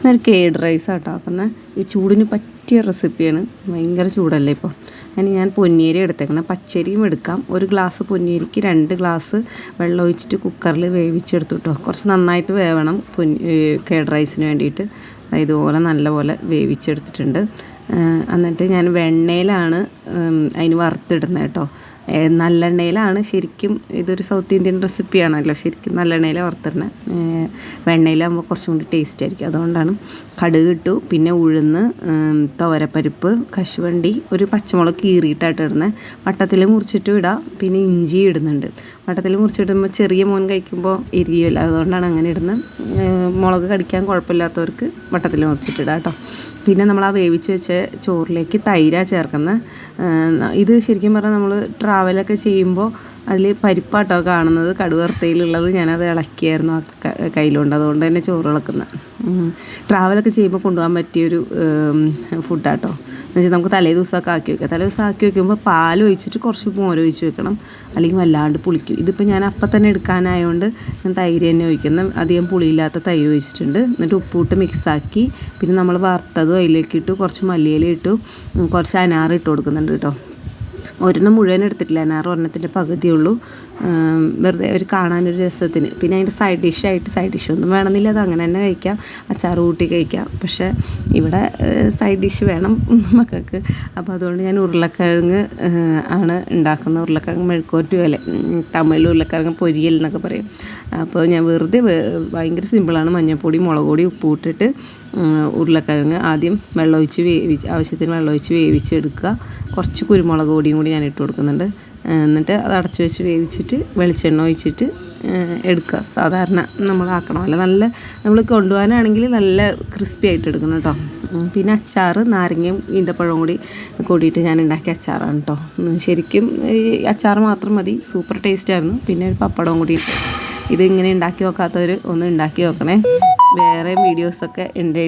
ഒരു കേഡ് റൈസ് ആട്ടോ ആക്കുന്നത്. ഈ ചൂടിന് പറ്റിയ റെസിപ്പിയാണ്. ഭയങ്കര ചൂടല്ലേ ഇപ്പോൾ. അതിന് ഞാൻ പൊന്നിയരി എടുത്തേക്കണം. പച്ചരിയും എടുക്കാം. 1 ഗ്ലാസ് പൊന്നിയരിക്ക് 2 ഗ്ലാസ് വെള്ളം ഒഴിച്ചിട്ട് കുക്കറിൽ വേവിച്ചെടുത്തു കേട്ടോ. കുറച്ച് നന്നായിട്ട് വേവണം കേഡ് റൈസിന് വേണ്ടിയിട്ട്. ഇതുപോലെ നല്ലപോലെ വേവിച്ചെടുത്തിട്ടുണ്ട്. എന്നിട്ട് ഞാൻ വെണ്ണയിലാണ് അതിന് വറുത്തിടുന്നത് കേട്ടോ. നല്ലെണ്ണയിലാണ് ശരിക്കും. ഇതൊരു സൗത്ത് ഇന്ത്യൻ റെസിപ്പിയാണല്ലോ. ശരിക്കും നല്ലെണ്ണയിൽ വറുത്തിടുന്നത്. വെണ്ണയിലാകുമ്പോൾ കുറച്ചും കൂടി ടേസ്റ്റ് ആയിരിക്കും. അതുകൊണ്ടാണ്. കടുക് ഇട്ടു, പിന്നെ ഉഴുന്ന്, തോരപ്പരിപ്പ്, കശുവണ്ടി, ഒരു പച്ചമുളക് കീറിയിട്ടായിട്ട് ഇടുന്നത്. വട്ടത്തിൽ മുറിച്ചിട്ടും ഇടാം. പിന്നെ ഇഞ്ചി ഇടുന്നുണ്ട്. വട്ടത്തിൽ മുറിച്ചിടുമ്പോൾ ചെറിയ മോൻ കഴിക്കുമ്പോൾ എരിയല്ല, അതുകൊണ്ടാണ് അങ്ങനെ ഇടുന്നത്. മുളക് കടിക്കാൻ കുഴപ്പമില്ലാത്തവർക്ക് വട്ടത്തിൽ മുറിച്ചിട്ടിടാം കേട്ടോ. പിന്നെ നമ്മൾ ആ വേവിച്ച് വെച്ച ചോറിലേക്ക് തൈരാണ് ചേർക്കുന്നത്. ഇത് ശരിക്കും പറഞ്ഞാൽ നമ്മൾ ട്രാവലൊക്കെ ചെയ്യുമ്പോൾ അതിൽ പരിപ്പാട്ടോ കാണുന്നത്. കടുവറുത്തയിലുള്ളത് ഞാനത് ഇളക്കിയായിരുന്നു കയ്യിലുണ്ട്. അതുകൊണ്ട് തന്നെ ചോറ് ഇളക്കുന്നത്. ട്രാവലൊക്കെ ചെയ്യുമ്പോൾ കൊണ്ടുപോകാൻ പറ്റിയൊരു ഫുഡാട്ടോ. എന്ന് വെച്ചാൽ നമുക്ക് തലേ ദിവസമൊക്കെ ആക്കി വയ്ക്കാം. തലേ ദിവസം ആക്കി വയ്ക്കുമ്പോൾ പാൽ ഒഴിച്ചിട്ട് കുറച്ച് മോരൊഴിച്ച് വെക്കണം, അല്ലെങ്കിൽ വല്ലാണ്ട് പുളിക്കും. ഇതിപ്പോൾ ഞാൻ അപ്പം തന്നെ എടുക്കാനായതുകൊണ്ട് ഞാൻ തൈര് തന്നെ ഒഴിക്കുന്നത്. അധികം പുളിയില്ലാത്ത തൈര് ഒഴിച്ചിട്ടുണ്ട്. എന്നിട്ട് ഉപ്പിട്ട് മിക്സാക്കി, പിന്നെ നമ്മൾ വറുത്തതും അതിലേക്ക് ഇട്ടു, കുറച്ച് മല്ലിയില ഇട്ടു, കുറച്ച് അനാറ് ഇട്ട് കൊടുക്കുന്നുണ്ട് കേട്ടോ. ഒരെണ്ണം മുഴുവൻ എടുത്തിട്ടില്ല, അനാറ് ഒരെണ്ണത്തിൻ്റെ പകുതിയുള്ളൂ. വെറുതെ ഒരു കാണാനൊരു രസത്തിന്. പിന്നെ അതിൻ്റെ സൈഡ് ഡിഷൊന്നും വേണമെന്നില്ല, അത് അങ്ങനെ തന്നെ കഴിക്കാം. അച്ചാർ കൂട്ടി കഴിക്കാം. പക്ഷേ ഇവിടെ സൈഡ് ഡിഷ് വേണം മക്കൾക്ക്. അപ്പോൾ അതുകൊണ്ട് ഞാൻ ഉരുളക്കിഴങ്ങ് ആണ് ഉണ്ടാക്കുന്നത്. ഉരുളക്കിഴങ്ങ് മെഴുക്കോറ്റ് പോലെ, തമിഴിൽ ഉരുളക്കിഴങ്ങ് പൊരിയൽ എന്നൊക്കെ പറയും. അപ്പോൾ ഞാൻ വെറുതെ ഭയങ്കര സിമ്പിളാണ്. മഞ്ഞൾപ്പൊടി, മുളക് പൊടി, ഉപ്പ് ഇട്ടിട്ട് ഉരുളക്കിഴങ്ങ് ആദ്യം ആവശ്യത്തിന് വെള്ളമൊഴിച്ച് വേവിച്ചെടുക്കുക. കുറച്ച് കുരുമുളക് പൊടിയും കൂടി ഞാൻ ഇട്ട് കൊടുക്കുന്നുണ്ട്. എന്നിട്ട് അത് അടച്ചു വെച്ച് വേവിച്ചിട്ട് വെളിച്ചെണ്ണ ഒഴിച്ചിട്ട് എടുക്കുക. സാധാരണ നമ്മൾ ആക്കണമല്ലോ. നമ്മൾ കൊണ്ടുപോകാനാണെങ്കിൽ നല്ല ക്രിസ്പി ആയിട്ട് എടുക്കണം കേട്ടോ. പിന്നെ അച്ചാർ, നാരങ്ങയും ഈന്തപ്പഴവും കൂടിയിട്ട് ഞാൻ ഉണ്ടാക്കിയ അച്ചാറാണ് കേട്ടോ. ശരിക്കും ഈ അച്ചാർ മാത്രം മതി, സൂപ്പർ ടേസ്റ്റായിരുന്നു. പിന്നെ ഒരു പപ്പടവും കൂടി ഇട്ട്. ഇതിങ്ങനെ ഉണ്ടാക്കി നോക്കാത്തവർ ഒന്ന് ഉണ്ടാക്കി നോക്കണേ. വേറെ വീഡിയോസൊക്കെ ഉണ്ട്.